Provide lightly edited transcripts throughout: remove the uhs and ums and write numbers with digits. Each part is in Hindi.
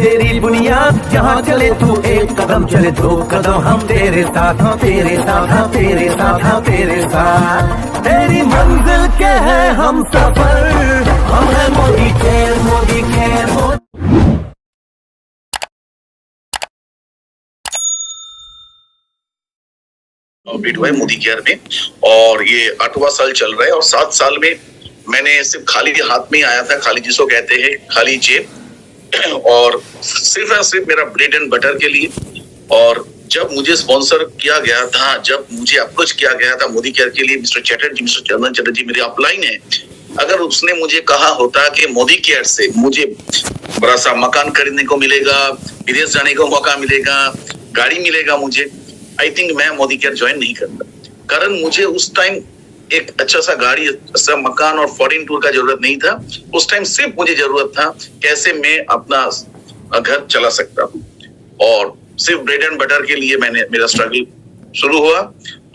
तेरी बुनियाद, जहाँ चले तू एक कदम चले दो कदम हम तेरे साथ, हम तेरे साथ, हम तेरे साथ, हम तेरे साथ। तेरी मंजिल के है हम सफर, हम है Modi care, Modi care, Modi. Complete हुआ है मोदी केयर में और ये 8वां साल चल रहा है और 7 साल में मैंने सिर्फ खाली हाथ में आया था, खाली जिसको कहते हैं खाली जेब, और सिर्फ और सिर्फ मेरा ब्रेड एंड बटर के लिए। और जब मुझे स्पॉन्सर किया गया था, जब मुझे अप्रोच किया गया था मोदी केयर के लिए, मिस्टर चैटर्जी, मिस्टर चंदन चैटर्जी मेरे अपलाइन है, अगर उसने मुझे कहा होता कि मोदी केयर से मुझे बड़ा सा मकान खरीदने को मिलेगा, विदेश जाने को मौका मिलेगा, गाड़ी मिलेगा मुझे, आई थिंक मैं मोदी केयर ज्वाइन नहीं करता। कारण मुझे उस टाइम एक अच्छा सा गाड़ी, अच्छा मकान और फॉरेन टूर का जरूरत नहीं था। उस टाइम सिर्फ मुझे जरूरत था कैसे मैं अपना घर चला सकता हूँ, और सिर्फ ब्रेड एंड बटर के लिए मेरा स्ट्रगल शुरू हुआ।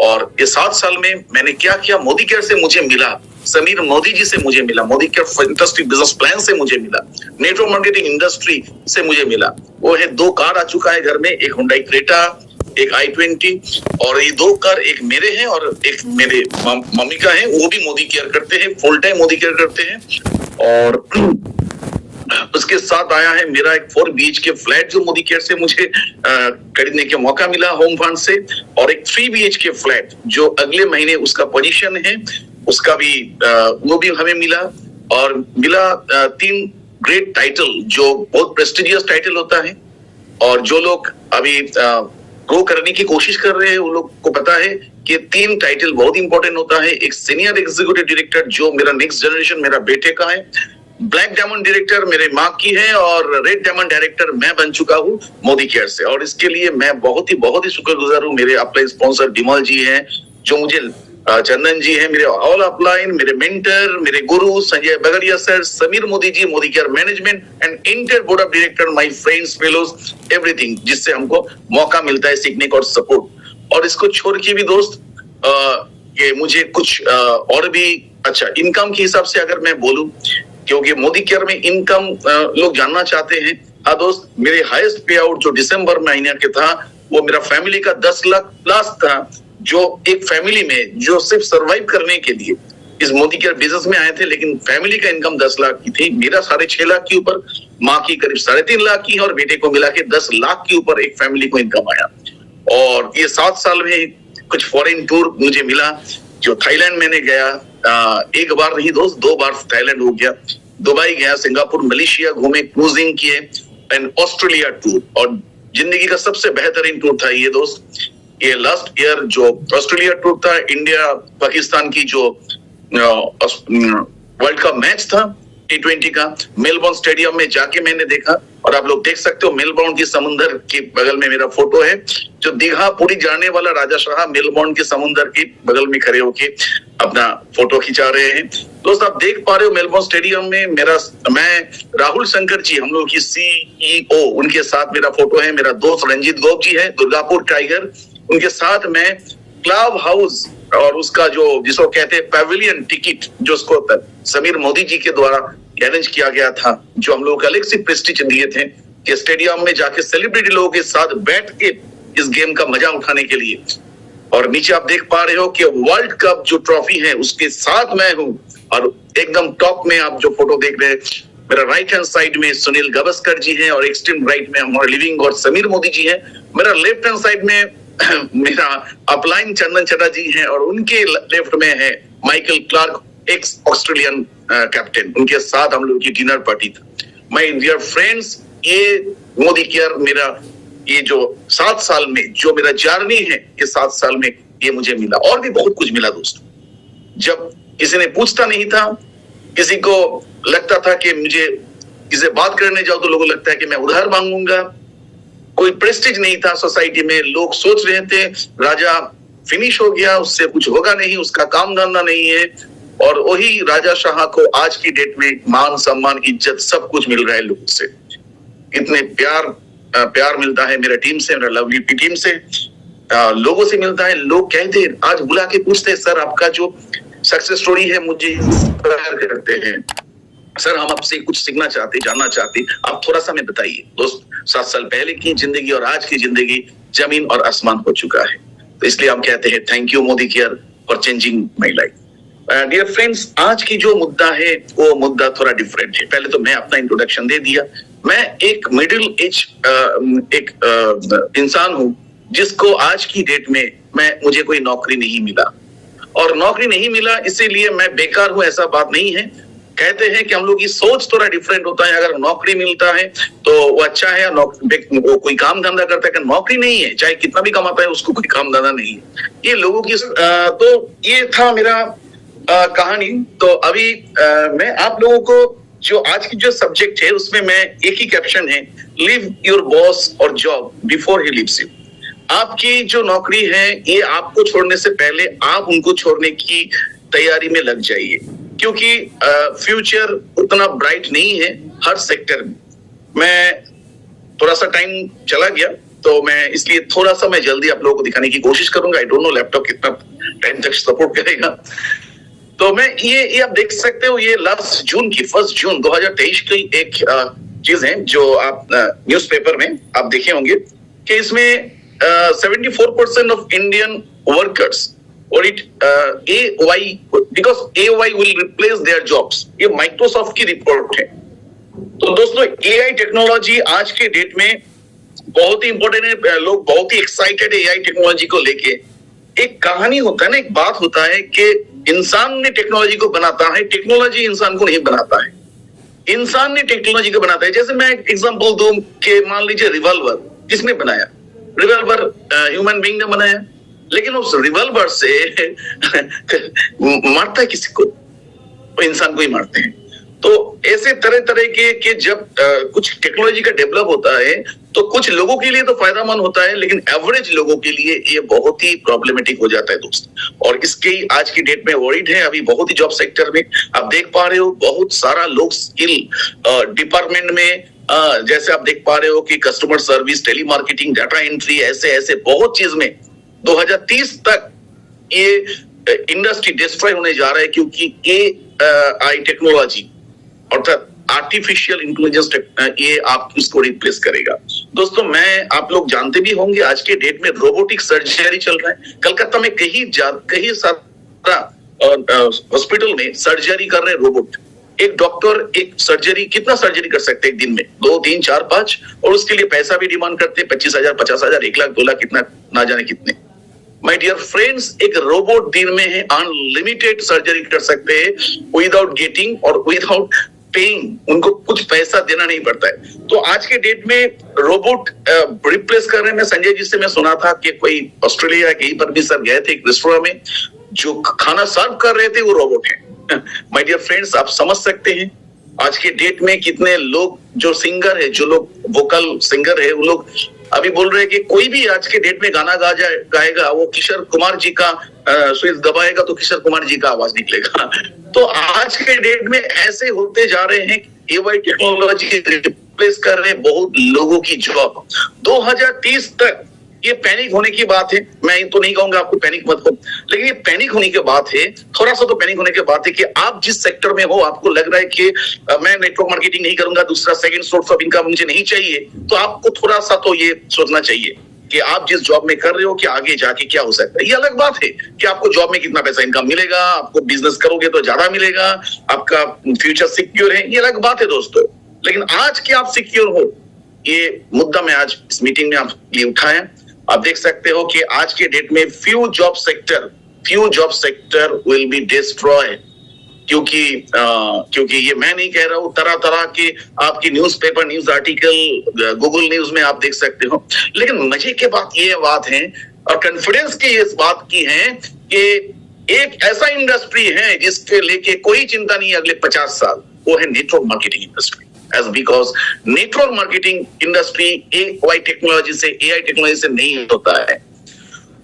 और ये 7 साल में मैंने क्या किया, मोदी केयर से मुझे मिला, समीर मोदी जी से मुझे मिला, Modi care fantastic business plan से मुझे मिला, नेटवर्क मार्केटिंग इंडस्ट्री से मुझे मिला। वो है 2 कार आ चुका है घर में, एक हुंडई क्रेटा, एक i20, और ये 2 कार एक मेरे हैं और एक मेरे मम्मी का है, वो भी मोदी केयर करते हैं, फुल टाइम मोदी केयर करते हैं। और उसके साथ आया है मेरा एक 4 BHK फ्लैट जो मोदी केयर से मुझे खरीदने का मौका मिला होम फंड से, और एक 3 BHK फ्लैट जो अगले महीने उसका पोजीशन है, उसका भी वो भी हमें मिला। और मिला 3 ग्रेट टाइटल जो बहुत प्रेस्टिजियस टाइटल होता है, और जो लोग अभी ग्रो करने की कोशिश कर रहे हैं उन लोग को पता है कि 3 टाइटल बहुत इंपॉर्टेंट होता है। एक सीनियर एग्जीक्यूटिव डायरेक्टर जो मेरा नेक्स्ट जनरेशन मेरा बेटे का है, ब्लैक डायमंड डायरेक्टर मेरे माँ की है, और रेड डायमंड डायरेक्टर मैं बन चुका हूँ मोदी केयर से। और इसके लिए मैं बहुत ही शुक्रगुजार हूँ। मेरे अपलाइन स्पॉन्सर विमल जी हैं, जो मुझे चंदन जी है मेरे ऑल अपलाइन, मेरे मेंटर, मेरे गुरु Sanjay Bagaria sir, Sameer Modi ji, Modicare management and inter board of director, my friends, fellows, everything, जिससे हमको मौका मिलता है सीखने का और सपोर्ट। और इसको छोड़ के भी दोस्त ये मुझे कुछ और भी अच्छा इनकम के हिसाब से अगर मैं बोलूं, क्योंकि मोदी केयर में इनकम लोग जानना चाहते हैं। हाँ दोस्त, मेरे हाईएस्ट पे आउट जो दिसंबर महीने के था वो मेरा फैमिली का 10 लाख प्लस था, जो एक फैमिली में जो सिर्फ सरवाइव करने के लिए इस मोदी केयर बिजनेस में आए थे, लेकिन फैमिली का इनकम 10 लाख की थी, मेरा 6.5 लाख के ऊपर, माँ की करीब 3.5 लाख की, और बेटे को मिला के 10 लाख के ऊपर एक फैमिली को इनकम आया। और ये 7 साल में कुछ फॉरेन टूर मुझे मिला, जो थाईलैंड मैंने गया, 1 बार नहीं दोस्त 2 बार थाईलैंड हो गया, दुबई गया, सिंगापुर, मलेशिया घूमे, क्रूजिंग किए, एंड ऑस्ट्रेलिया टूर। और जिंदगी का सबसे बेहतरीन टूर था ये दोस्त, ये लास्ट ईयर जो ऑस्ट्रेलिया टूर था, इंडिया पाकिस्तान की जो वर्ल्ड कप मैच था T20 का, मेलबोर्न स्टेडियम में जाके मैंने देखा। और आप लोग देख सकते हो मेलबोर्न के समुंदर के बगल में मेरा फोटो है, जो दीघा पूरी जाने वाला राजा शाह मेलबोर्न के समुंदर के बगल में खड़े होके अपना फोटो खिंचा रहे हैं। दोस्त आप देख पा रहे हो मेलबोर्न स्टेडियम में मैं राहुल शंकर जी, हम लोग की CEO, उनके साथ मेरा फोटो है। मेरा दोस्त रंजीत गोप जी है, दुर्गापुर टाइगर, उनके साथ मैं क्लब हाउस और उसका जो जिसको कहते हैं पैविलियन टिकट, जो उसको समीर मोदी जी के द्वारा अरेंज किया गया था, जो हम लोग अलग से प्रेस्टीज दिए थे कि स्टेडियम में जाके सेलिब्रिटी लोगों के साथ बैठ के इस गेम का मजा उठाने के लिए। और नीचे आप देख पा रहे हो कि वर्ल्ड कप जो ट्रॉफी है उसके साथ मैं हूँ, और एकदम टॉप में आप जो फोटो देख रहे हैं, मेरा राइट हैंड साइड में सुनील गावस्कर जी है, और एक्सट्रीम राइट में हमारे लिविंग और समीर मोदी जी है। मेरा लेफ्ट हैंड साइड में मेरा अपलाइन चंदन चटर्जी हैं, और उनके लेफ्ट में है Michael Clarke, x Australian captain, उनके साथ हम लोग की डिनर पार्टी था। माय डियर फ्रेंड्स, ये मोदी केयर मेरा ये जो 7 साल में जो मेरा जर्नी है, ये 7 साल में ये मुझे मिला, और भी बहुत कुछ मिला दोस्तों। जब किसी ने पूछता नहीं था, किसी को लगता था कि मुझे किसी बात करने जाओ तो लोगों को लगता है कि मैं उधार मांगूंगा, कोई प्रेस्टीज नहीं था सोसाइटी में, लोग सोच रहे थे राजा फिनिश हो गया, उससे कुछ होगा नहीं, उसका काम धंधा नहीं है। और वही राजा शाह को आज की डेट में मान सम्मान इज्जत सब कुछ मिल रहा है लोगों से। इतने प्यार मिलता है मेरा टीम से, मेरा लवली टीम से, लोगों से मिलता है। लोग कहते हैं, आज बुला के पूछते हैं, सर आपका जो सक्सेस स्टोरी है मुझे इंस्पायर करते हैं। सर हम आपसे कुछ सीखना चाहते, जानना चाहते, आप थोड़ा सा हमें बताइए। दोस्त, 7 साल पहले की जिंदगी और आज की जिंदगी जमीन और आसमान हो चुका है, तो इसलिए हम कहते हैं thank you Modicare for changing my life. Dear friends, आज की जो मुद्दा है वो मुद्दा थोड़ा डिफरेंट है। पहले तो मैं अपना इंट्रोडक्शन दे दिया। मैं एक मिडिल एज इंसान हूं जिसको आज की डेट में मुझे कोई नौकरी नहीं मिला, और नौकरी नहीं मिला इसीलिए मैं बेकार हूं ऐसा बात नहीं है। कहते हैं कि हम लोग की सोच थोड़ा डिफरेंट होता है। अगर नौकरी मिलता है तो वो अच्छा है, वो कोई काम धंधा करता है। कि नौकरी नहीं है, चाहे कितना भी कमाता है उसको कोई काम धंधा नहीं है। ये लोगों की तो ये था मेरा कहानी। तो अभी मैं आप लोगों को जो आज की जो सब्जेक्ट है उसमें मैं एक ही कैप्शन है, लीव योर बॉस और job before he leaves you. आपकी जो नौकरी है ये आपको छोड़ने से पहले आप उनको छोड़ने की तैयारी में लग जाइए, क्योंकि फ्यूचर उतना ब्राइट नहीं है हर सेक्टर में। मैं थोड़ा सा टाइम चला गया तो मैं इसलिए थोड़ा सा मैं जल्दी आप लोगों को दिखाने की कोशिश करूंगा। आई डोंट नो लैपटॉप कितना टाइम तक सपोर्ट करेगा। तो मैं ये आप देख सकते हो, ये लास्ट जून की 1 जून 2023 की एक चीज है जो आप न्यूज़पेपर में आप देखे होंगे कि इसमें 74% ऑफ इंडियन वर्कर्स और AY because AY will replace their jobs। ये माइक्रोसॉफ्ट की रिपोर्ट है। तो दोस्तों AI टेक्नोलॉजी आज के डेट में बहुत ही इंपॉर्टेंट है। लोग बहुत ही एक्साइटेड है AI टेक्नोलॉजी को लेके। एक कहानी होता है ना, एक बात होता है कि इंसान ने टेक्नोलॉजी को बनाता है, टेक्नोलॉजी इंसान को नहीं बनाता है। इंसान ने टेक्नोलॉजी को बनाता है। जैसे मैं एक एग्जांपल दूं कि मान लीजिए रिवॉल्वर किसने बनाया? रिवॉल्वर ह्यूमन बीइंग ने बनाया, लेकिन उस रिवॉल्वर से मारता है किसी को? वो इंसान को ही मारते हैं। तो ऐसे तरह तरह के जब कुछ टेक्नोलॉजी का डेवलप होता है तो कुछ लोगों के लिए तो फायदामंद होता है, लेकिन एवरेज लोगों के लिए ये बहुत ही प्रॉब्लमेटिक हो जाता है दोस्त। और इसके आज की डेट में वरीड है अभी बहुत ही जॉब सेक्टर में। आप देख पा रहे हो बहुत सारा लोग स्किल डिपार्टमेंट में, जैसे आप देख पा रहे हो कि customer service, telemarketing, data entry, ऐसे बहुत चीज में 2030 तक ये इंडस्ट्री डिस्ट्रॉय होने जा रहा है, क्योंकि AI टेक्नोलॉजी अर्थात आर्टिफिशियल इंटेलिजेंस ये आप इसको रिप्लेस करेगा। दोस्तों मैं आप लोग जानते भी होंगे आज के डेट में रोबोटिक सर्जरी चल रहा है। कलकत्ता में कहीं सारा हॉस्पिटल में सर्जरी कर रहे रोबोट। एक डॉक्टर एक सर्जरी कितना सर्जरी कर सकते हैं एक दिन में? 2, 3, 4, 5, और उसके लिए पैसा भी डिमांड करते हैं 25,000, 50,000, 1 लाख, 2 लाख, कितना ना जाने कितने। माय डियर फ्रेंड्स, एक रोबोट दिन में है अनलिमिटेड सर्जरी कर सकते हैं विदाउट गेटिंग और विदाउट पेइंग। उनको कुछ पैसा देना नहीं पड़ता है। तो आज के डेट में रोबोट रिप्लेस कर रहे हैं। मैं संजय जी से मैं सुना था कि कोई ऑस्ट्रेलिया कहीं पर भी सर गए थे एक रेस्टोरेंट में, जो खाना सर्व कर रहे थे वो रोबोट है। माय डियर फ्रेंड्स, आप समझ सकते हैं आज के डेट में कितने लोग जो सिंगर है, जो लोग वोकल सिंगर है, वो लोग अभी बोल रहे हैं कि कोई भी आज के डेट में गाना गाएगा वो किशोर कुमार जी का स्विच दबाएगा तो किशोर कुमार जी का आवाज निकलेगा। तो आज के डेट में ऐसे होते जा रहे हैं, AI टेक्नोलॉजी रिप्लेस कर रहे हैं बहुत लोगों की जॉब। 2030 तक ये पैनिक होने की बात है। मैं तो नहीं कहूंगा आपको पैनिक मत हो, लेकिन ये पैनिक होने की बात है, थोड़ा सा तो पैनिक होने की बात है कि आप जिस सेक्टर में हो, आपको लग रहा है कि मैं नेटवर्क मार्केटिंग नहीं करूंगा, दूसरा सेकंड सोर्स ऑफ इनकम मुझे नहीं चाहिए, तो आपको थोड़ा सा तो ये सोचना चाहिए कि आप जिस जॉब में कर रहे हो कि आगे जाके क्या हो सकता है। ये अलग बात है कि आपको जॉब में कितना पैसा इनकम मिलेगा, आपको बिजनेस करोगे तो ज्यादा मिलेगा, आपका फ्यूचर सिक्योर है, ये अलग बात है दोस्तों। लेकिन आज के आप सिक्योर हो, ये मुद्दा मैं आज इस मीटिंग में आप लिए उठाया। आप देख सकते हो कि आज के डेट में few job sector will be destroy, क्योंकि ये मैं नहीं कह रहा हूं, तरह तरह के आपकी newspaper, news article, Google news में आप देख सकते हो। लेकिन मजे की बात है और कॉन्फिडेंस की इस बात की है कि एक ऐसा इंडस्ट्री है जिसके लेके कोई चिंता नहीं अगले 50 साल, वो है network marketing industry. As because network marketing industry AI technology से नहीं होता है।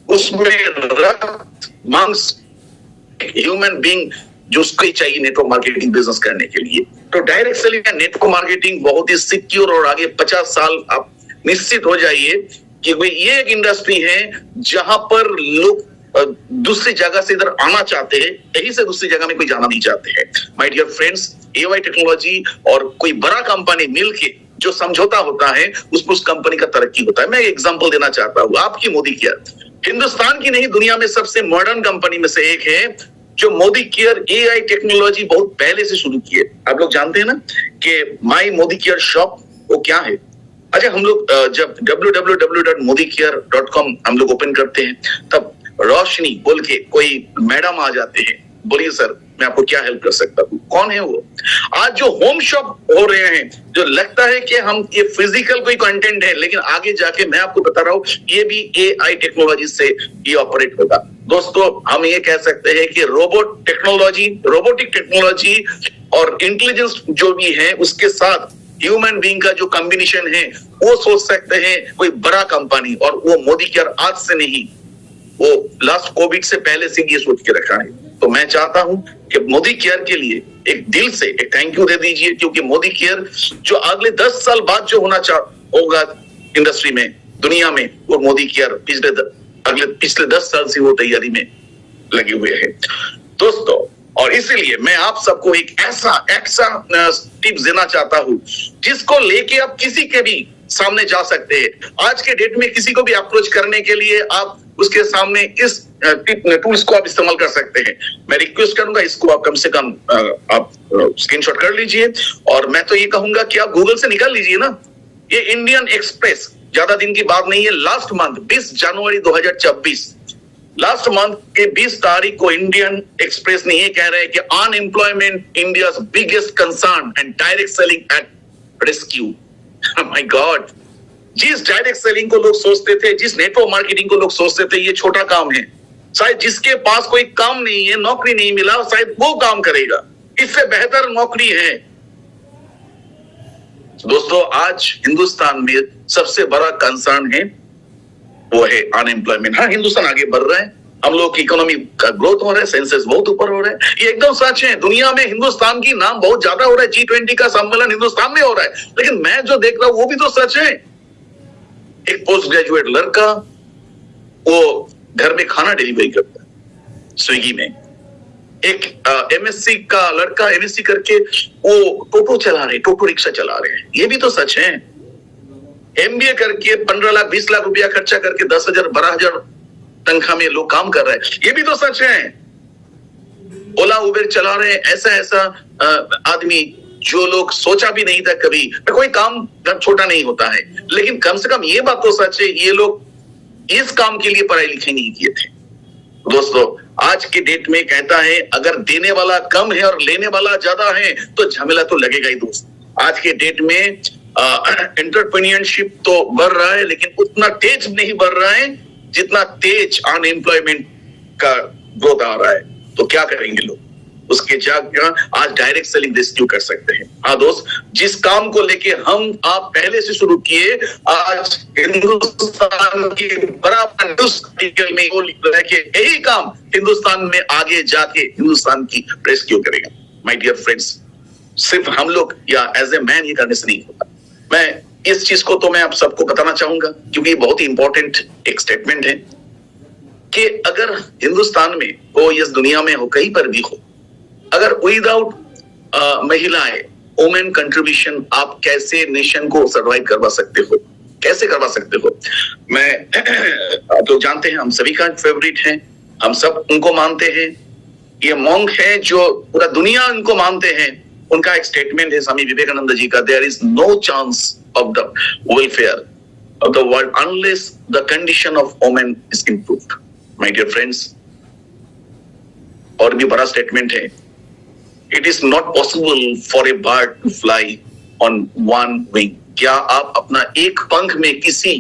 उसमें रक्त मांस ह्यूमन बीइंग जो उसको ही चाहिए नेटवर्क मार्केटिंग बिजनेस करने के लिए। तो डायरेक्ट सेलिंग या नेटवर्क मार्केटिंग बहुत ही सिक्योर, और आगे 50 साल आप निश्चित हो जाइए कि ये एक इंडस्ट्री है जहां पर लोग दूसरी जगह से इधर आना चाहते हैं, यही से दूसरी जगह में कोई जाना नहीं चाहते हैं। My dear friends, AI technology और कोई बड़ा कंपनी मिलके जो समझौता होता है उस कंपनी का तरक्की होता है। मैं एग्जांपल देना चाहता हूँ, आपकी मोदी केयर हिंदुस्तान की नहीं दुनिया में सबसे मॉडर्न कंपनी में से एक है, जो मोदी केयर एआई टेक्नोलॉजी बहुत पहले से शुरू की है। आप लोग जानते हैं ना कि माई मोदी केयर शॉप वो क्या है? अच्छा, हम लोग जब www.modicare.com हम लोग ओपन करते हैं तब रोशनी बोल के कोई मैडम आ जाते हैं, बोलिए सर मैं आपको क्या हेल्प कर सकता हूँ। कौन है वो? आज जो होम शॉप हो रहे हैं, जो लगता है कि हम ये फिजिकल कोई कंटेंट है, लेकिन आगे जाके मैं आपको बता रहा हूँ ये भी एआई टेक्नोलॉजी से ये ऑपरेट होगा। दोस्तों, हम ये कह सकते हैं कि रोबोटिक टेक्नोलॉजी और इंटेलिजेंस जो भी है उसके साथ ह्यूमन बीइंग का जो कॉम्बिनेशन है वो सोच सकते हैं कोई बड़ा कंपनी, और वो मोदी केयर आज से नहीं, वो लास्ट कोविड से पहले से ये सोच के रखा है। तो मैं चाहता हूं कि मोदी केयर के लिए एक दिल से एक थैंक यू दे दीजिए, क्योंकि मोदी केयर जो अगले 10 साल बाद जो होगा इंडस्ट्री में, दुनिया में, वो मोदी केयर पिछले 10 साल से वो तैयारी में लगे हुए हैं दोस्तों। और इसीलिए मैं आप सबको एक ऐसा टिप्स देना चाहता हूं जिसको लेके आप किसी के भी सामने जा सकते हैं। आज के डेट में किसी को भी अप्रोच करने के लिए आप उसके सामने इस टूल्स को आप इस्तेमाल कर सकते हैं। मैं रिक्वेस्ट करूंगा इसको आप कम से कम आप स्क्रीनशॉट कर लीजिए, और मैं तो ये कहूंगा कि आप गूगल से निकाल लीजिए ना। ये इंडियन एक्सप्रेस, ज्यादा दिन की बात नहीं है, लास्ट मंथ 20 जनवरी 2024 लास्ट मंथ के 20 तारीख को इंडियन एक्सप्रेस ने ये कह रहे हैं कि unemployment India's biggest concern and direct selling at rescue. My God, जिस डायरेक्ट सेलिंग को लोग सोचते थे, जिस नेटवर्क मार्केटिंग को लोग सोचते थे ये छोटा काम है, शायद जिसके पास कोई काम नहीं है, नौकरी नहीं मिला, शायद वो काम करेगा, इससे बेहतर नौकरी है। दोस्तों, आज हिंदुस्तान में सबसे बड़ा कंसर्न है वो है अनएम्प्लॉयमेंट। हाँ, हिंदुस्तान आगे बढ़ रहा है, हम लोग की इकोनॉमी का ग्रोथ हो रहा है, सेंसस बहुत ऊपर हो रहा है, ये एकदम सच है। दुनिया में हिंदुस्तान की नाम बहुत ज्यादा हो रहा है, G20 का सम्मेलन हिंदुस्तान में हो रहा है, लेकिन मैं जो देख रहा हूं वो भी तो सच है। एक पोस्ट ग्रेजुएट लड़का वो घर में खाना डिलीवरी करता है स्विगी में, एक एमएससी का लड़का एमएससी करके वो टोटो चला रहे, टोटो रिक्शा चला रहे हैं, ये भी तो सच है। एमबीए करके 15 लाख 20 लाख रुपया खर्चा करके 10,000 12,000 तनख्वाह में लोग काम कर रहे हैं, ये भी तो सच है। ओला उबेर चला रहे हैं, ऐसा आदमी जो लोग सोचा भी नहीं था कभी, कोई काम छोटा नहीं होता है, लेकिन कम से कम ये बात तो सच है ये लोग इस काम के लिए पढ़ाई लिखाई नहीं किए थे। दोस्तों, आज के डेट में कहता है अगर देने वाला कम है और लेने वाला ज्यादा है तो झमेला तो लगेगा ही। दोस्त, आज के डेट में एंटरप्रेन्योरशिप तो बढ़ रहा है, लेकिन उतना तेज नहीं बढ़ रहा है जितना तेज अनएम्प्लॉयमेंट का ग्रोथ आ रहा है। तो क्या करेंगे लोग? उसके जगह आज डायरेक्ट सेलिंग रेस्क्यू कर सकते हैं। हाँ दोस्त, जिस काम को लेके हम आप पहले से शुरू किए, आज हिंदुस्तान की बराबर में वो लिख रहा है कि यही काम हिंदुस्तान में आगे जाके हिंदुस्तान की रेस्क्यू करेगा। माय डियर फ्रेंड्स, सिर्फ हम लोग या एज ए मैन ये करने से नहीं होता। मैं इस चीज को तो मैं आप सबको बताना चाहूंगा क्योंकि ये बहुत ही इंपॉर्टेंट एक स्टेटमेंट है कि अगर हिंदुस्तान में हो, इस दुनिया में हो, कहीं पर भी हो, अगर विदाउट महिलाएं, वुमेन कंट्रीब्यूशन, आप कैसे नेशन को सर्वाइव करवा सकते हो? कैसे करवा सकते हो? मैं आप लोग जानते हैं हम सभी का फेवरेट है, हम सब उनको मानते हैं, ये मॉन्क है जो पूरा दुनिया उनको मानते हैं। उनका एक स्टेटमेंट है स्वामी विवेकानंद जी का, there is no chance of the welfare of the world unless the condition of women is improved. My dear friends, और भी बड़ा स्टेटमेंट है, it is not possible for a bird to fly on one wing. क्या आप अपना एक पंख में किसी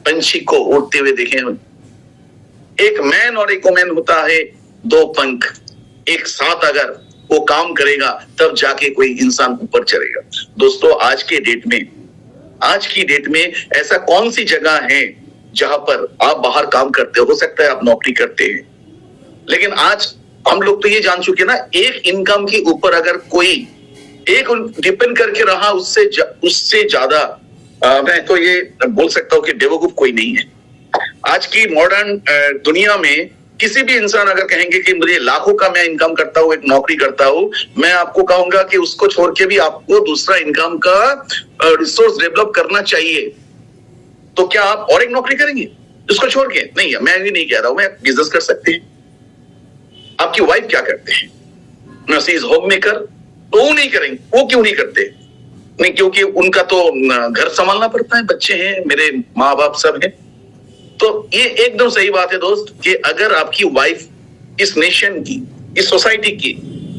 पंछी को उड़ते हुए देखे हैं? एक मैन और एक वुमेन होता है, दो पंख एक साथ अगर वो काम करेगा तब जाके कोई इंसान ऊपर चढ़ेगा। दोस्तों, आज की डेट में ऐसा कौन सी जगह है जहां पर आप बाहर काम करते हो सकता है आप नौकरी करते हैं, लेकिन आज हम लोग तो ये जान चुके ना, एक इनकम के ऊपर अगर कोई एक डिपेंड करके रहा उससे ज्यादा मैं तो ये बोल सकता हूं कि बेवकूफ कोई नहीं है। आज की मॉडर्न दुनिया में किसी भी इंसान अगर कहेंगे कि मुझे लाखों का मैं इनकम करता हूँ, एक नौकरी करता हूँ, मैं आपको कहूंगा कि उसको छोड़ के भी आपको दूसरा इनकम का रिसोर्स डेवलप करना चाहिए। तो क्या आप और एक नौकरी करेंगे उसको छोड़ के? नहीं, मैं भी नहीं कह रहा हूं, मैं बिजनेस कर सकते हैं। आपकी वाइफ क्या करते हैं? शी इज होम मेकर, तो वो नहीं करेंगे। वो क्यों नहीं करते? नहीं, क्योंकि उनका तो घर संभालना पड़ता है, बच्चे हैं, मेरे माँ बाप सब हैं। तो ये एकदम सही बात है दोस्त कि अगर आपकी वाइफ इस नेशन की, इस सोसाइटी की,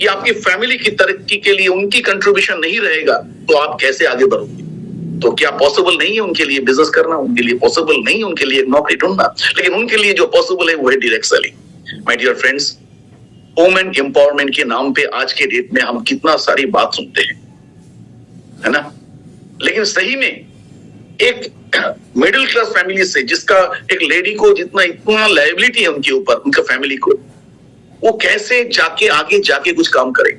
या आपकी फैमिली की तरक्की के लिए उनकी कंट्रीब्यूशन नहीं रहेगा तो आप कैसे आगे बढ़ोगे? तो क्या पॉसिबल नहीं है उनके लिए बिजनेस करना? उनके लिए पॉसिबल नहीं है उनके लिए नौकरी ढूंढना, लेकिन उनके लिए जो पॉसिबल है वो है direct selling. My dear friends, women empowerment के नाम पे आज के डेट में हम कितना सारी बात सुनते हैं, है ना? लेकिन सही में एक मिडिल क्लास फैमिली से, जिसका एक लेडी को इतना लायबिलिटी है उनके ऊपर, उनका फैमिली को, वो कैसे जाके आगे जाके कुछ काम करे?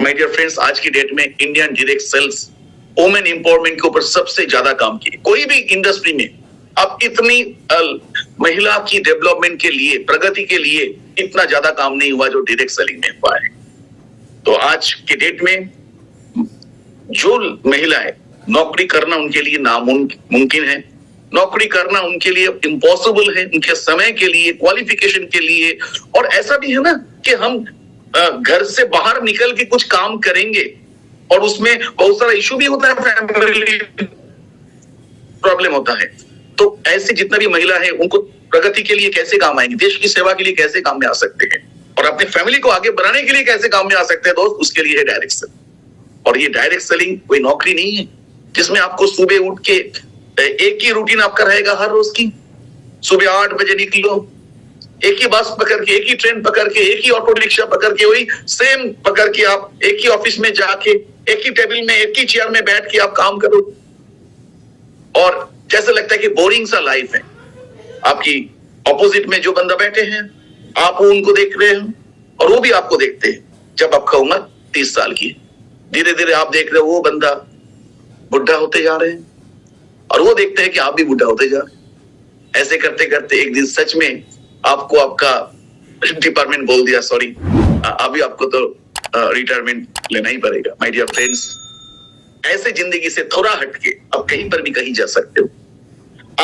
माय डियर फ्रेंड्स, आज की डेट में Indian direct sales women empowerment के ऊपर सबसे ज्यादा काम किए। कोई भी इंडस्ट्री में अब इतनी महिला की डेवलपमेंट के लिए, प्रगति के लिए इतना ज्यादा काम नहीं हुआ जो डायरेक्ट सेलिंग में हुआ है। तो आज के डेट में जो महिला है, नौकरी करना उनके लिए नामुमकिन है, नौकरी करना उनके लिए इम्पॉसिबल है, उनके समय के लिए, क्वालिफिकेशन के लिए। और ऐसा भी है ना कि हम घर से बाहर निकल के कुछ काम करेंगे और उसमें बहुत सारा इशू भी होता है, फैमिली प्रॉब्लम होता है। तो ऐसे जितना भी महिला है उनको प्रगति के लिए कैसे काम आएंगे, देश की सेवा के लिए कैसे काम में आ सकते हैं, और अपने फैमिली को आगे बढ़ाने के लिए कैसे काम में आ सकते हैं दोस्त, उसके लिए है डायरेक्ट सेलिंग। और ये डायरेक्ट सेलिंग कोई नौकरी नहीं है जिसमें आपको सुबह उठ के एक ही रूटीन आपका रहेगा हर रोज की। सुबह 8 बजे निकलो, एक ही बस पकड़ के, एक ही ट्रेन पकड़ के, एक ही ऑटो रिक्शा पकड़ के, वही सेम पकड़ के आप एक ही ऑफिस में जाके, एक ही टेबल में, एक ही चेयर में बैठ के आप काम करो। और जैसे लगता है कि बोरिंग सा लाइफ है। आपकी ऑपोजिट में जो बंदा बैठे हैं, आप उनको देख रहे हैं और वो भी आपको देखते हैं। जब आपका उम्र 30 साल की, धीरे धीरे आप देख रहे हो वो बंदा बुढ़ा होते जा रहे हैं और वो देखते हैं कि आप भी बुढ़ा होते जा रहे हैं। ऐसे करते करते एक दिन सच में आपको आपका डिपार्टमेंट बोल दिया, सॉरी, अभी आपको तो रिटायरमेंट लेना ही पड़ेगा। माय डियर फ्रेंड्स, ऐसे जिंदगी से थोड़ा हटके आप कहीं पर भी कहीं जा सकते हो।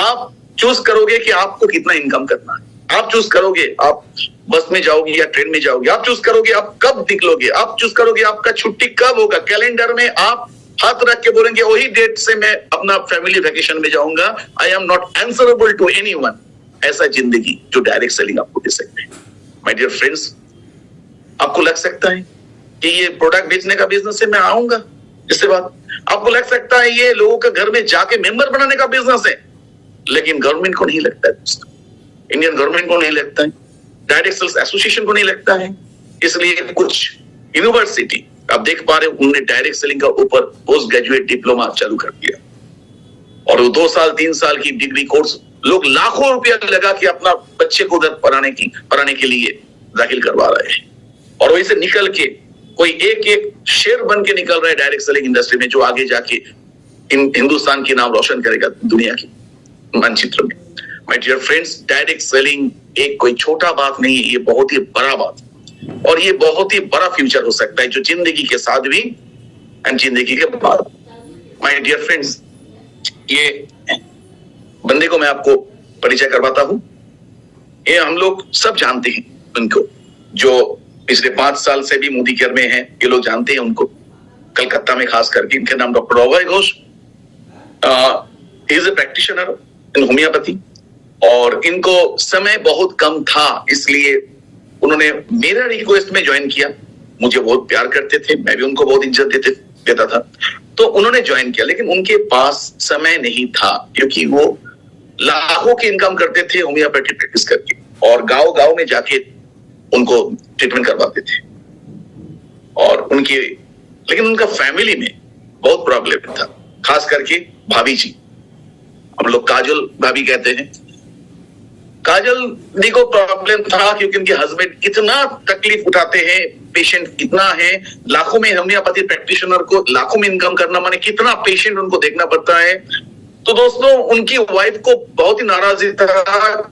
आप चूज करोगे कि आपको कितना इनकम करना है, आप चूज करोगे आप बस में जाओगे या ट्रेन में जाओगे, आप चूज करोगे आप कब निकलोगे, आप चूज करोगे आपका छुट्टी कब होगा। कैलेंडर में आप हाथ रख के बोलेंगे वही डेट से मैं अपना फैमिली वेकेशन में जाऊंगा। I am not answerable to anyone. ऐसा जिंदगी जो डायरेक्ट सेलिंग आपको दे सकते हैं। माय डियर फ्रेंड्स, आपको लग सकता है कि ये प्रोडक्ट बेचने का बिजनेस है, मैं आऊंगा इससे बात। आपको लग सकता है ये लोगों के घर में जाके मेंबर बनाने का बिजनेस है, लेकिन गवर्नमेंट को नहीं लगता है, इंडियन गवर्नमेंट को नहीं लगता है, डायरेक्ट सेल्स एसोसिएशन को नहीं लगता है। इसलिए कुछ यूनिवर्सिटी आप देख पा रहे हो, उन्होंने डायरेक्ट सेलिंग का ऊपर पोस्ट ग्रेजुएट डिप्लोमा चालू कर दिया और वो 2 साल 3 साल की डिग्री कोर्स लोग लाखों रुपया लगा के अपना बच्चे को उधर पढ़ाने के लिए दाखिल करवा रहे हैं। और वहीं से निकल के कोई एक शेर बन के निकल रहा है डायरेक्ट सेलिंग इंडस्ट्री में, जो आगे जाके हिंदुस्तान के नाम रोशन करेगा दुनिया की मानचित्र में। My dear friends, direct selling एक कोई छोटा बात नहीं है, ये बहुत ही बड़ा बात, और ये बहुत ही बड़ा फ्यूचर हो सकता है जो जिंदगी के साथ भी एंड जिंदगी के बाद। माय डियर फ्रेंड्स, ये बंदे को मैं आपको परिचय करवाता हूं। ये हम लोग सब जानते हैं उनको, जो पिछले 5 साल से भी मोदी केयर में है, ये लोग जानते हैं उनको, कलकत्ता में खास करके। इनका नाम doctor Abhay Ghosh, he is a practitioner in homeopathy. और इनको समय बहुत कम था, इसलिए उन्होंने मेरा रिक्वेस्ट में ज्वाइन किया। मुझे बहुत प्यार करते थे, मैं भी उनको बहुत इज्जत देता था, तो उन्होंने ज्वाइन किया। लेकिन उनके पास समय नहीं था, क्योंकि वो लाखों की इनकम करते थे होम्योपैथी प्रैक्टिस करके, और गांव गांव में जाके उनको ट्रीटमेंट करवाते थे। और लेकिन उनका फैमिली में बहुत प्रॉब्लम था, खास करके भाभी जी, हम लोग काजल भाभी कहते हैं। काजल दी को प्रॉब्लम था क्योंकि उनके हस्बैंड इतना तकलीफ उठाते हैं, पेशेंट कितना है, लाखों में होम्योपैथी प्रैक्टिशनर को लाखों में इनकम करना माने कितना पेशेंट उनको देखना पड़ता है। तो दोस्तों उनकी वाइफ को बहुत ही नाराजगी था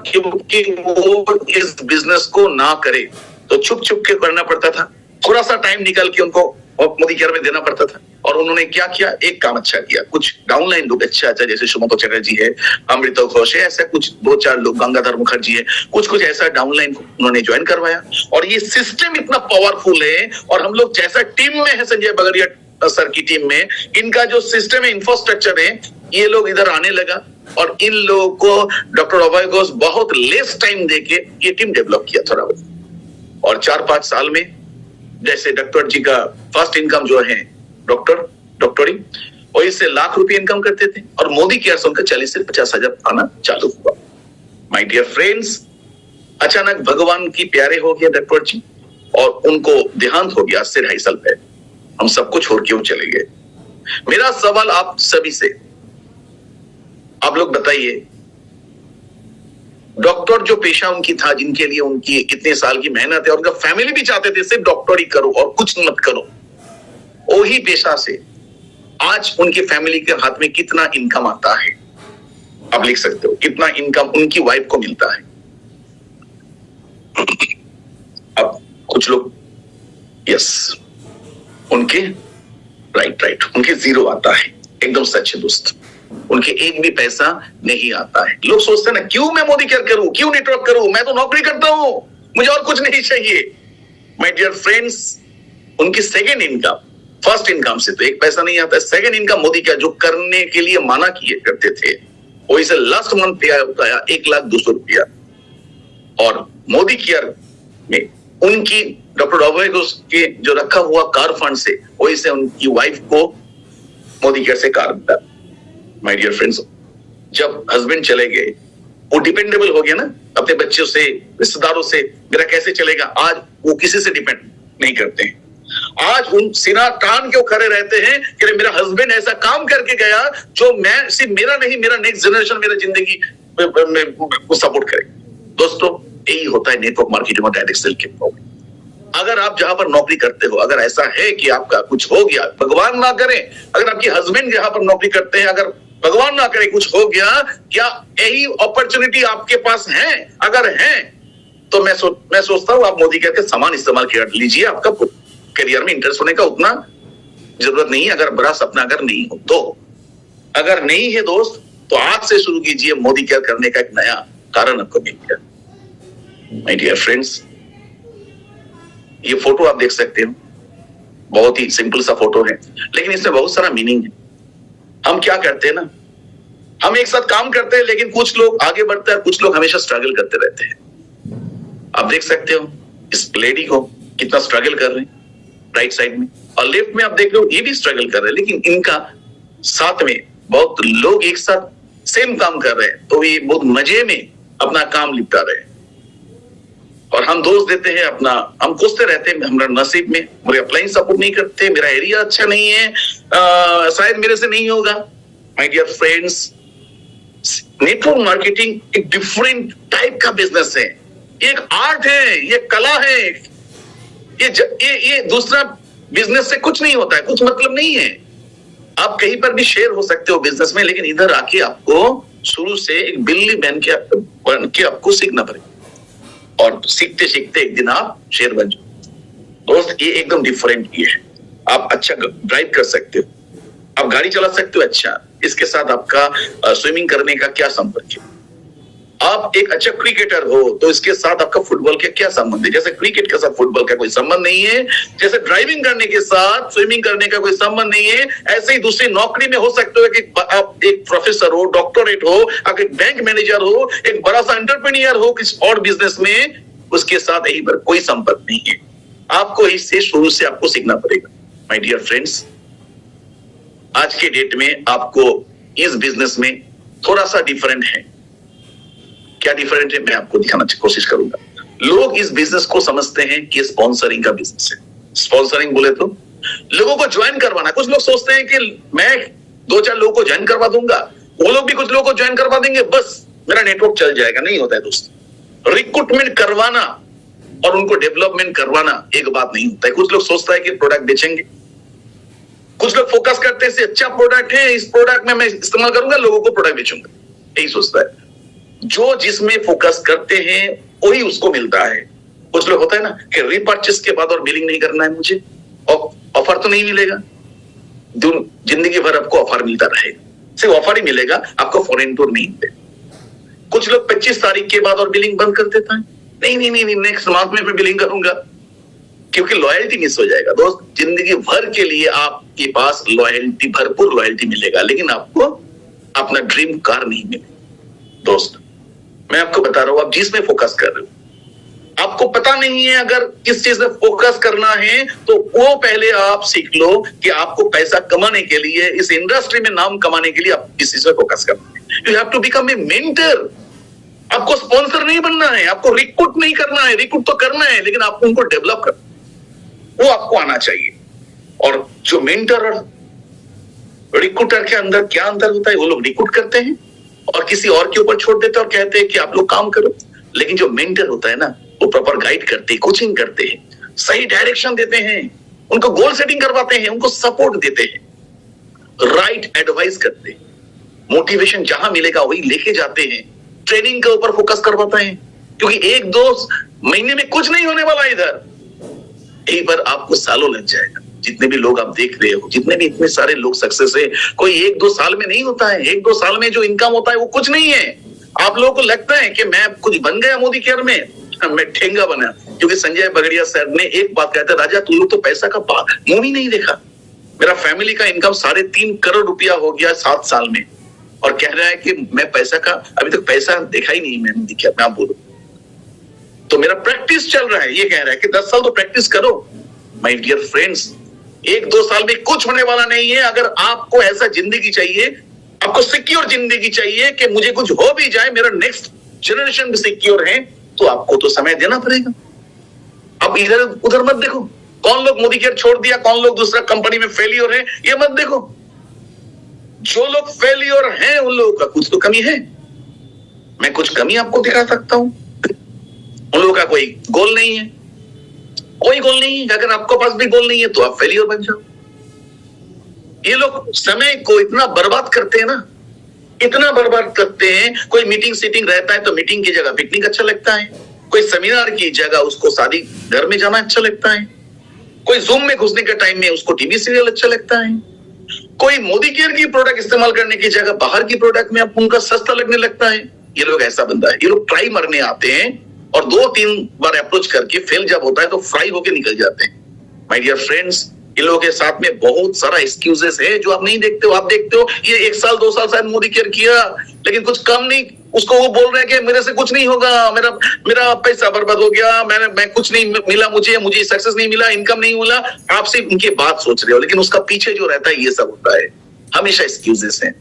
क्योंकि वो इस बिजनेस को ना करे, तो छुप छुप के करना पड़ता था, थोड़ा सा टाइम निकाल के उनको मोदी केयर में देना पड़ता था। और उन्होंने क्या किया, एक काम अच्छा किया, कुछ डाउनलाइन लोग अच्छा जैसे सुमंतो चटर्जी है, अमृता घोष है, ऐसा कुछ 2-4 लोग, गंगाधर मुखर्जी है, कुछ ऐसा डाउनलाइन उन्होंने ज्वाइन करवाया। और ये सिस्टम इतना पावरफुल है, और हम लोग जैसा टीम में है संजय बगरिया सर की टीम में, इनका जो सिस्टम है, इंफ्रास्ट्रक्चर है, ये लोग इधर आने लगा और इन लोगों को डॉक्टर अभय घोष बहुत लेस टाइम देके ये टीम डेवलप किया थोड़ा बहुत। और 4-5 साल में जैसे डॉक्टर जी का फर्स्ट इनकम जो है डॉक्टरी, और इससे लाख रुपए इनकम करते थे, और मोदी केयर से उनका 40 से 50 हजार आना चालू हुआ। माय डियर फ्रेंड्स, अचानक भगवान की प्यारे हो गए डॉक्टर जी, और उनको देहांत हो गया आज से 2.5 साल पहले। हम सबको छोड़ के वो चले गए। मेरा सवाल आप सभी से, आप लोग बताइए, डॉक्टर जो पेशा उनकी था, जिनके लिए उनकी इतने साल की मेहनत है, और उनका फैमिली भी चाहते थे सिर्फ डॉक्टर ही करो और कुछ मत करो, वही पेशा से आज उनके फैमिली के हाथ में कितना इनकम आता है, आप लिख सकते हो, कितना इनकम उनकी वाइफ को मिलता है। अब कुछ लोग यस, उनके राइट उनके 0 आता है, एकदम सच है दोस्त, उनके एक भी पैसा नहीं आता है। लोग सोचते हैं ना, क्यों मैं मोदी केयर करूं, क्यों नेटवर्क करूं, मैं तो नौकरी करता हूं, मुझे और कुछ नहीं चाहिए। माय डियर फ्रेंड्स, उनकी सेकेंड इनकम, फर्स्ट इनकम से तो एक पैसा नहीं आता है, सेकेंड इनकम मोदी केयर जो करने के लिए मना किए करते थे, वो इसे लास्ट मंथ पे आया 1,02,000 रुपया। और मोदी केयर में उनकी डॉक्टर अभय घोष के जो रखा हुआ कार फंड से, वो इसे उनकी वाइफ को मोदी केयर से कार मिला। माय डियर फ्रेंड्स, जब हस्बैंड चले गए, वो डिपेंडेबल हो गया ना अपने बच्चों से, रिश्तेदारों से, मेरा कैसे चलेगा, आज वो किसी से डिपेंड नहीं करते हैं। आज उन सिरा टान क्यों खड़े रहते हैं कि मेरा हस्बैंड ऐसा काम करके गया जो मैं सिर्फ मेरा नहीं, मेरा नेक्स्ट जनरेशन, मेरा जिंदगी को सपोर्ट करे। दोस्तों, यही होता है नेटवर्क मार्केटिंग और डायरेक्ट सेल के प्रॉब्लम। अगर आप जहां पर नौकरी करते हो, अगर ऐसा है कि आपका कुछ हो गया, भगवान ना करे, अगर आपकी हस्बैंड जहां पर नौकरी करते हैं, अगर भगवान ना करे कुछ हो गया, क्या यही अपॉर्चुनिटी आपके पास है? अगर है तो मैं सोचता हूं आप मोदी केयर के समान इस्तेमाल कर लीजिए। आपका करियर में इंटरेस्ट होने का उतना जरूरत नहीं है, अगर बड़ा सपना अगर नहीं हो तो। अगर नहीं है दोस्त, तो आज से शुरू कीजिए मोदी केयर करने का एक नया कारण आपको मिल गया। माय डियर फ्रेंड्स, ये फोटो आप देख सकते हो, बहुत ही सिंपल सा फोटो है, लेकिन इसमें बहुत सारा मीनिंग है। हम क्या करते हैं ना, हम एक साथ काम करते हैं, लेकिन कुछ लोग आगे बढ़ते हैं, कुछ लोग हमेशा स्ट्रगल करते रहते हैं। आप देख सकते हो इस लेडी को कितना स्ट्रगल कर रहे हैं राइट साइड में, और लेफ्ट में आप देख रहे हो ये भी स्ट्रगल कर रहे हैं, लेकिन इनका साथ में बहुत लोग एक साथ सेम काम कर रहे हैं, तो ये बहुत मजे में अपना काम निपटा रहे हैं। और हम दोष देते हैं अपना, हम कोसते रहते हैं हमारा नसीब में, मेरे अप्लाइंस सपोर्ट नहीं करते, मेरा एरिया अच्छा नहीं है, शायद मेरे से नहीं होगा। My dear friends, network marketing एक डिफरेंट टाइप का बिजनेस है, एक आर्ट है, ये कला है, ये दूसरा बिजनेस से कुछ नहीं होता है, कुछ मतलब नहीं है। आप कहीं पर भी शेयर हो सकते हो बिजनेस में, लेकिन इधर आके आपको शुरू से एक बिल्ली बन के आपको सीखना पड़ेगा, और सीखते सीखते एक दिन आप शेयर बन जाओ। दोस्त, ये एकदम डिफरेंट ये है। आप अच्छा ड्राइव कर सकते हो, आप गाड़ी चला सकते हो, अच्छा, इसके साथ आपका स्विमिंग करने का क्या संपर्क है? आप एक अच्छा क्रिकेटर हो तो इसके साथ आपका फुटबॉल का क्या संबंध है? जैसे क्रिकेट के साथ फुटबॉल का कोई संबंध नहीं है, जैसे ड्राइविंग करने के साथ स्विमिंग करने का कोई संबंध नहीं है, ऐसे ही दूसरी नौकरी में हो सकते हो कि आप एक प्रोफेसर हो, डॉक्टरेट हो, आप एक बैंक मैनेजर हो, एक बड़ा सा एंटरप्रेन्योर हो किसी और बिजनेस में, उसके साथ यही पर कोई संपर्क नहीं है। आपको इससे शुरू से आपको सीखना पड़ेगा। माय डियर फ्रेंड्स, आज के डेट में आपको इस बिजनेस में थोड़ा सा डिफरेंट है। क्या डिफरेंट है मैं आपको दिखाना की कोशिश करूंगा। लोग इस बिजनेस को समझते हैं कि स्पॉन्सरिंग का बिजनेस है। स्पॉन्सरिंग बोले तो लोगों को ज्वाइन करवाना। कुछ लोग सोचते हैं कि मैं 2-4 लोगों को ज्वाइन करवा दूंगा, वो लोग भी कुछ लोगों को ज्वाइन करवा देंगे, बस मेरा नेटवर्क चल जाएगा। नहीं होता है दोस्त। रिक्रूटमेंट करवाना और उनको डेवलपमेंट करवाना एक बात नहीं होता है। कुछ लोग सोचता है कि प्रोडक्ट बेचेंगे, कुछ लोग फोकस करते हैं अच्छा प्रोडक्ट है, इस प्रोडक्ट में मैं इस्तेमाल करूंगा, लोगों को प्रोडक्ट बेचूंगा, यही सोचता है। जो जिसमें फोकस करते हैं वही उसको मिलता है। कुछ लोग होता है ना कि रीपर्चेस के बाद और बिलिंग नहीं करना है मुझे, और ऑफर तो नहीं मिलेगा, जिंदगी भर आपको ऑफर मिलता रहेगा, सिर्फ ऑफर ही मिलेगा, आपको फॉरेन टूर नहीं मिलेगा। कुछ लोग 25 तारीख के बाद और बिलिंग बंद कर देता है, नहीं नेक्स्ट मंथ में बिलिंग करूंगा, क्योंकि लॉयल्टी मिस हो जाएगा। दोस्त, जिंदगी भर के लिए आपके पास लॉयल्टी, भरपूर लॉयल्टी मिलेगा, लेकिन आपको अपना ड्रीम कार नहीं मिलेगी। दोस्त, मैं आपको बता रहा हूं, आप जिसमें फोकस कर रहे हो, आपको पता नहीं है अगर किस चीज में फोकस करना है, तो वो पहले आप सीख लो कि आपको पैसा कमाने के लिए, इस इंडस्ट्री में नाम कमाने के लिए आप किस चीज में फोकस करना है। You have to become a mentor. आपको स्पॉन्सर नहीं बनना है, आपको रिक्रूट नहीं करना है, रिक्रूट तो करना है, लेकिन आपको उनको डेवलप करना, वो आपको आना चाहिए। और जो मेंटर और रिक्रूटर के अंदर क्या अंतर होता है, वो लोग रिक्रूट करते हैं और किसी और के ऊपर छोड़ देते हैं और कहते हैं कि आप लोग काम करो, लेकिन जो मेंटर होता है ना, वो प्रॉपर गाइड करते हैं, कोचिंग करते हैं, सही डायरेक्शन देते हैं, उनको गोल सेटिंग करवाते हैं, उनको सपोर्ट देते हैं, राइट एडवाइस करते हैं, मोटिवेशन जहां मिलेगा वही लेके जाते हैं, ट्रेनिंग के ऊपर फोकस करवाते हैं, क्योंकि 1-2 महीने में कुछ नहीं होने वाला इधर, यही पर आपको सालों लग जाएगा। जितने भी लोग आप देख रहे हो, जितने भी इतने सारे लोग सक्सेस है, कोई 1-2 साल में नहीं होता है। 1-2 साल में जो इनकम होता है वो कुछ नहीं है। आप लोगों को लगता है कि मैं कुछ बन गया मोदी केयर में, मैं ठेंगा बना, क्योंकि संजय बगड़िया सर ने एक बात कहा था, राजा तुम लोग तो पैसा का मुंह ही नहीं देखा। मेरा फैमिली का इनकम 3.5 करोड़ रुपया हो गया 7 साल में, और कह रहा है कि मैं पैसा का अभी तक पैसा देखा ही नहीं मैंने, देखा मैं आप बोलूं तो मेरा प्रैक्टिस चल रहा है। ये कह रहा है कि 10 साल तो प्रैक्टिस करो। माय डियर फ्रेंड्स, 1-2 साल में कुछ होने वाला नहीं है। अगर आपको ऐसा जिंदगी चाहिए, आपको सिक्योर जिंदगी चाहिए कि मुझे कुछ हो भी जाए, मेरा नेक्स्ट जनरेशन भी सिक्योर है, तो आपको तो समय देना पड़ेगा। आप इधर उधर मत देखो, कौन लोग मोदी केयर छोड़ दिया, कौन लोग दूसरा कंपनी में फेलियर है, ये मत देखो। जो लोग फेलियर हैं उन लोगों का कुछ तो कमी है। मैं कुछ कमी आपको दिखा सकता हूं। उन लोगों का कोई गोल नहीं है, कोई गोल नहीं है। अगर आपके पास भी गोल नहीं है तो आप फेलियर बन जाओ। ये लोग समय को इतना बर्बाद करते हैं ना, इतना बर्बाद करते हैं। कोई मीटिंग सीटिंग रहता है तो मीटिंग की जगह पिकनिक अच्छा लगता है, कोई सेमिनार की जगह उसको शादी घर में जाना अच्छा लगता है, कोई जूम में घुसने के टाइम में उसको टीवी सीरियल अच्छा लगता है, कोई मोदी केयर की प्रोडक्ट इस्तेमाल करने की जगह बाहर की प्रोडक्ट में उनका सस्ता लगने लगता है। ये लोग ऐसा बंदा है। ये लोग ट्राई मरने आते हैं और 2-3 बार अप्रोच करके फेल जब होता है तो फ्राई होके निकल जाते हैं। माय डियर फ्रेंड्स, इन लोगों के साथ में बहुत सारा एक्सक्यूजेस है जो आप नहीं देखते हो। आप देखते हो ये 1 साल 2 साल शायद मोदी केयर किया, लेकिन कुछ काम नहीं। उसको वो बोल रहे हैं कि मेरे से कुछ नहीं होगा, मेरा पैसा बर्बाद हो गया, मैं कुछ नहीं मिला, मुझे सक्सेस नहीं मिला, इनकम नहीं मिला। आप सिर्फ उनकी बात सोच रहे हो, लेकिन उसका पीछे जो रहता है ये सब होता है। हमेशा एक्सक्यूजेस है,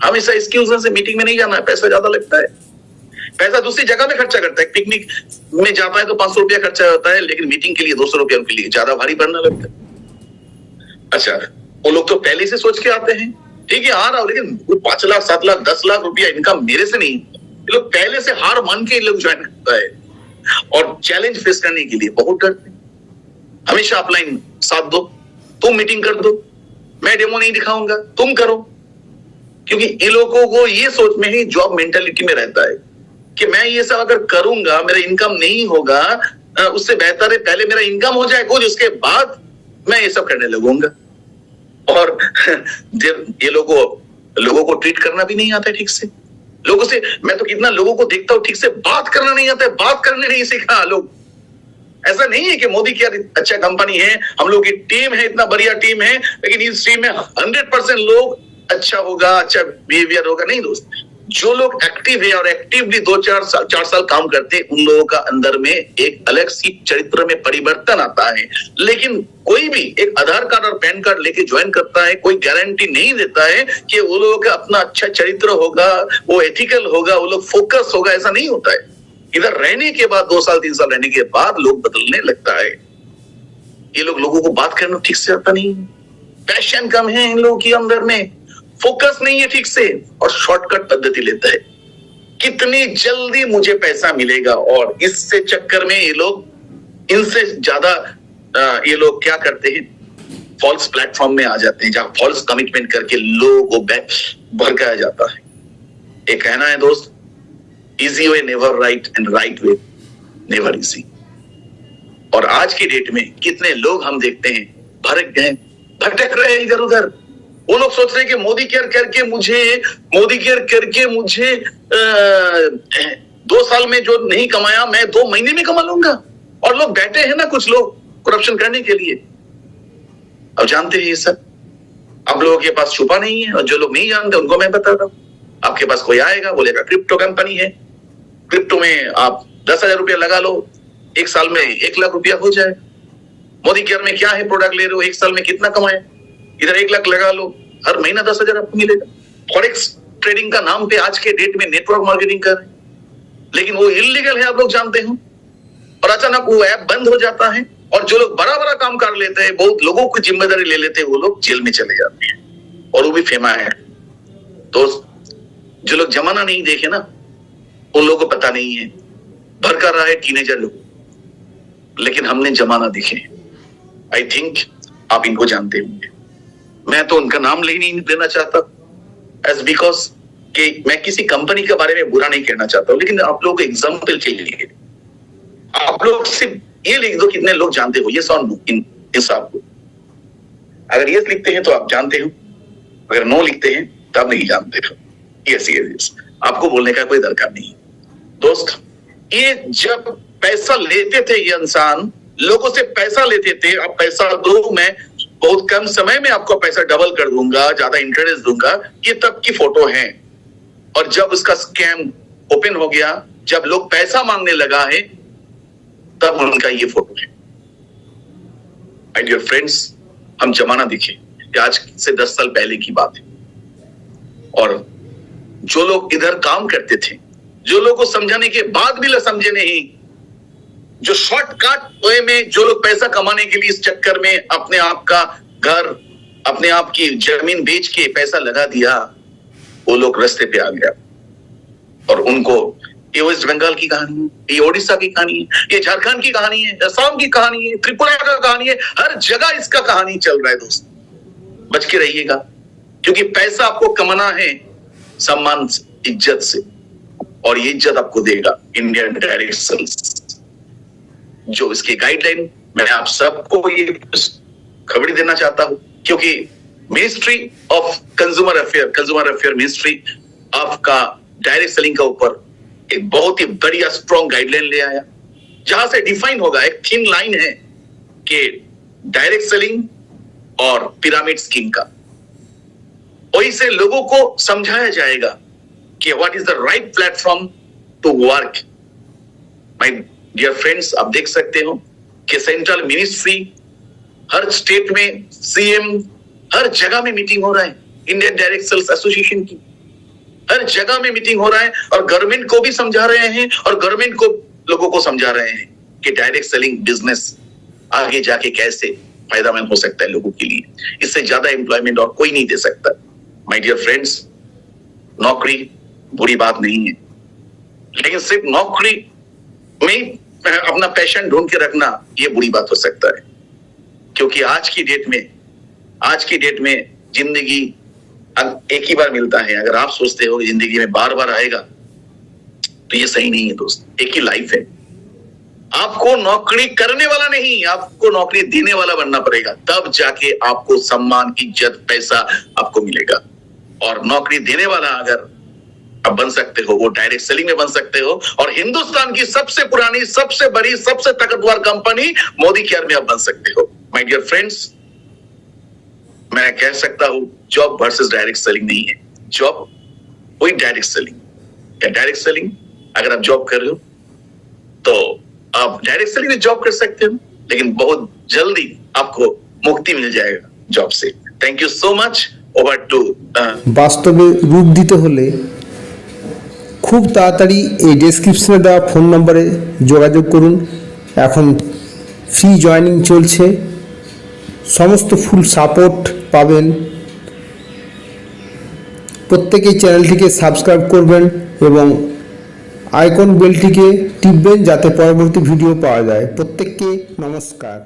हमेशा एक्सक्यूजेस है। मीटिंग में नहीं जाना है, पैसा ज्यादा लगता है, पैसा दूसरी जगह में खर्चा करता है। पिकनिक में जाता है तो 500 रुपया खर्चा होता है, लेकिन मीटिंग के लिए 200 रुपया उनके लिए ज्यादा भारी पड़ने लगता है। अच्छा, वो लोग तो पहले से सोच के आते हैं, ठीक है आ रहा हूं, लेकिन 5 लाख 7 लाख 10 लाख रुपया इनकम मेरे से नहीं। ये लोग पहले से हार मान के लोग ज्वाइन करता है और चैलेंज फेस करने के लिए बहुत डरते हैं। हमेशा अपलाइन साथ दो, तुम मीटिंग कर दो, मैं डेमो नहीं दिखाऊंगा, तुम करो। क्योंकि ये लोगों को ये सोच में ही जॉब मेंटालिटी में रहता है कि मैं ये सब अगर करूंगा मेरा इनकम नहीं होगा, उससे बेहतर है पहले मेरा इनकम हो जाए कुछ, उसके बाद मैं ये सब करने लगूंगा। और ये लोगों को ट्रीट करना भी नहीं आता है ठीक से। लोगों से मैं तो कितना लोगों को देखता हूं, ठीक से बात करना नहीं आता है, बात करने नहीं सीखा लोग। ऐसा नहीं है कि मोदी केयर अच्छा कंपनी है, हम लोग की टीम है, इतना बढ़िया टीम है, लेकिन इस टीम में 100% लोग अच्छा होगा, अच्छा बिहेवियर होगा, नहीं दोस्त। जो लोग एक्टिव है और एक्टिवली 2-4 साल काम करते हैं, उन लोगों का अंदर में एक अलग सी चरित्र में परिवर्तन आता है। लेकिन कोई भी एक आधार कार्ड और पैन कार्ड लेके ज्वाइन करता है, कोई गारंटी नहीं देता है कि वो लोगों का अपना अच्छा चरित्र होगा, वो एथिकल होगा, वो लोग फोकस होगा। ऐसा नहीं होता है। इधर रहने के बाद 2 साल 3 साल रहने के बाद लोग बदलने लगता है। ये लोगों को बात करना ठीक से आता नहीं, पैशन कम है इन लोगों के अंदर में, फोकस नहीं है ठीक से, और शॉर्टकट पद्धति लेता है। कितनी जल्दी मुझे पैसा मिलेगा, और इससे चक्कर में ये लोग, इनसे ज्यादा ये लोग क्या करते हैं, फॉल्स प्लेटफॉर्म में आ जाते हैं, जहां फॉल्स कमिटमेंट करके लोगों को भड़काया जाता है। एक कहना है दोस्त, easy way never write and right way never easy. और आज की डेट में कितने लोग हम देखते हैं भटक रहे हैं इधर उधर। वो लोग सोच रहे हैं कि मोदी केयर करके मुझे 2 साल में जो नहीं कमाया मैं 2 महीने में कमा लूंगा। और लोग बैठे हैं ना, कुछ लोग करप्शन करने के लिए। अब जानते हैं ये सब, आप लोगों के पास छुपा नहीं है, और जो लोग नहीं जानते उनको मैं बता रहा हूं। आपके पास कोई आएगा बोलेगा क्रिप्टो कंपनी है, क्रिप्टो में आप 10,000 रुपया लगा लो, 1 साल में 1 लाख रुपया हो जाए। मोदी केयर में क्या है, प्रोडक्ट ले रहे हो, 1 साल में कितना कमाए, इधर 1 लाख लगा लो, हर महीना 10,000 आपको मिलेगा। फॉरेक्स ट्रेडिंग का नाम पे आज के डेट में नेटवर्क मार्केटिंग कर रहे हैं, लेकिन वो इलीगल है, आप लोग जानते हो। और अचानक वो ऐप बंद हो जाता है, और जो लोग बड़ा बड़ा काम कर लेते हैं, बहुत लोगों की जिम्मेदारी ले लेते हैं, वो लोग जेल में चले जाते हैं, और वो भी फेमा है। तो जो लोग जमाना नहीं देखे ना, उन लोगों को पता नहीं है, भर कर रहा है टीनेजर लोग, लेकिन हमने जमाना देखे। आई थिंक आप इनको जानते होंगे। मैं तो उनका नाम नहीं लेना चाहता, एज बिकॉज कि मैं किसी कंपनी के बारे में बुरा नहीं कहना चाहता हूं, लेकिन आप लोगों को एग्जाम्पल के लिए आप लोग सिर्फ ये लिख दो कितने लोग जानते हो, ये और नो इन साहब को। अगर ये लिखते हैं तो आप जानते हो, अगर नो लिखते हैं तो आप नहीं जानते हो। यस, आपको बोलने का कोई दरकार नहीं। दोस्त, ये जब पैसा लेते थे, ये इंसान लोगों से पैसा लेते थे, अब पैसा दो, मैं बहुत कम समय में आपको पैसा डबल कर दूंगा, ज्यादा इंटरेस्ट दूंगा, ये तब की फोटो है। और जब उसका स्कैम ओपन हो गया, जब लोग पैसा मांगने लगा है, तब उनका ये फोटो है। माय डियर फ्रेंड्स, हम जमाना देखें, आज से 10 साल पहले की बात है। और जो लोग इधर काम करते थे, जो लोगों को समझाने के बाद भी समझे नहीं, जो शॉर्टकट वे में जो लोग पैसा कमाने के लिए इस चक्कर में अपने आप का घर, अपने आप की जमीन बेच के पैसा लगा दिया, वो लोग रास्ते पे आ गया। और उनको ये वेस्ट बंगाल की कहानी है, ये ओडिशा की कहानी है, ये झारखंड की कहानी है, असम की कहानी है, त्रिपुरा का कहानी है, हर जगह इसका कहानी चल रहा है। दोस्त, बच के रहिएगा, क्योंकि पैसा आपको कमाना है सम्मान से, इज्जत से, और ये इज्जत आपको देगा इंडियन डायरेक्ट सेल्स। जो इसके गाइडलाइन, मैं आप सबको ये खबरी देना चाहता हूं, क्योंकि ministry of consumer affair ministry आपका डायरेक्ट सेलिंग का ऊपर एक बहुत ही बढ़िया स्ट्रॉन्ग गाइडलाइन ले आया, जहां से डिफाइन होगा, एक थिन लाइन है कि डायरेक्ट सेलिंग और पिरामिड स्कीम का। वही से लोगों को समझाया जाएगा कि what is the right platform to work. My dear friends, आप देख सकते हो कि सेंट्रल मिनिस्ट्री, हर स्टेट में सीएम, हर जगह में मीटिंग हो रहा है इंडियन डायरेक्ट सेल्स एसोसिएशन की, हर जगह में मीटिंग हो रहा है, और गवर्नमेंट को भी समझा रहे हैं, और गवर्नमेंट को लोगों को समझा रहे हैं कि डायरेक्ट सेलिंग बिजनेस आगे जाके कैसे फायदामंद हो सकता है लोगों के लिए। इससे ज्यादा एम्प्लॉयमेंट और कोई नहीं दे सकता। माय डियर फ्रेंड्स, नौकरी बुरी बात नहीं है, लेकिन सिर्फ नौकरी में अपना पैशन ढूंढ के रखना, ये बुरी बात हो सकता है। क्योंकि आज की डेट में जिंदगी एक ही बार मिलता है। अगर आप सोचते हो कि जिंदगी में बार बार आएगा, तो ये सही नहीं है दोस्त। एक ही लाइफ है, आपको नौकरी करने वाला नहीं, आपको नौकरी देने वाला बनना पड़ेगा, तब जाके आपको सम्मान, इज्जत, पैसा आपको मिलेगा। और नौकरी देने वाला अगर आप बन सकते हो, वो डायरेक्ट सेलिंग में बन सकते हो, और हिंदुस्तान की सबसे पुरानी, सबसे बड़ी, सबसे ताकतवर कंपनी मोदी केयर में आप बन सकते हो। माय डियर फ्रेंड्स, मैं कह सकता हूं, जॉब वर्सेस डायरेक्ट सेलिंग नहीं है, जॉब वही डायरेक्ट सेलिंग। या डायरेक्ट सेलिंग, अगर आप जॉब कर रहे हो तो आप डायरेक्ट सेलिंग में जॉब कर सकते हो, लेकिन बहुत जल्दी आपको मुक्ति मिल जाएगा जॉब से। Thank you so much. Over to বাস্তবে রূপ দিতে হলে খুব তাড়াতাড়ি এই ডেসক্রিপশনে দেওয়া ফোন নম্বরে যোগাযোগ করুন। এখন ফ্রি জয়েনিং চলছে, সমস্ত ফুল সাপোর্ট পাবেন। প্রত্যেকেই চ্যানেলটিকে সাবস্ক্রাইব করবেন এবং আইকন বেলটিকে টিপবেন, যাতে পরবর্তী ভিডিও পাওয়া যায়। প্রত্যেককে নমস্কার।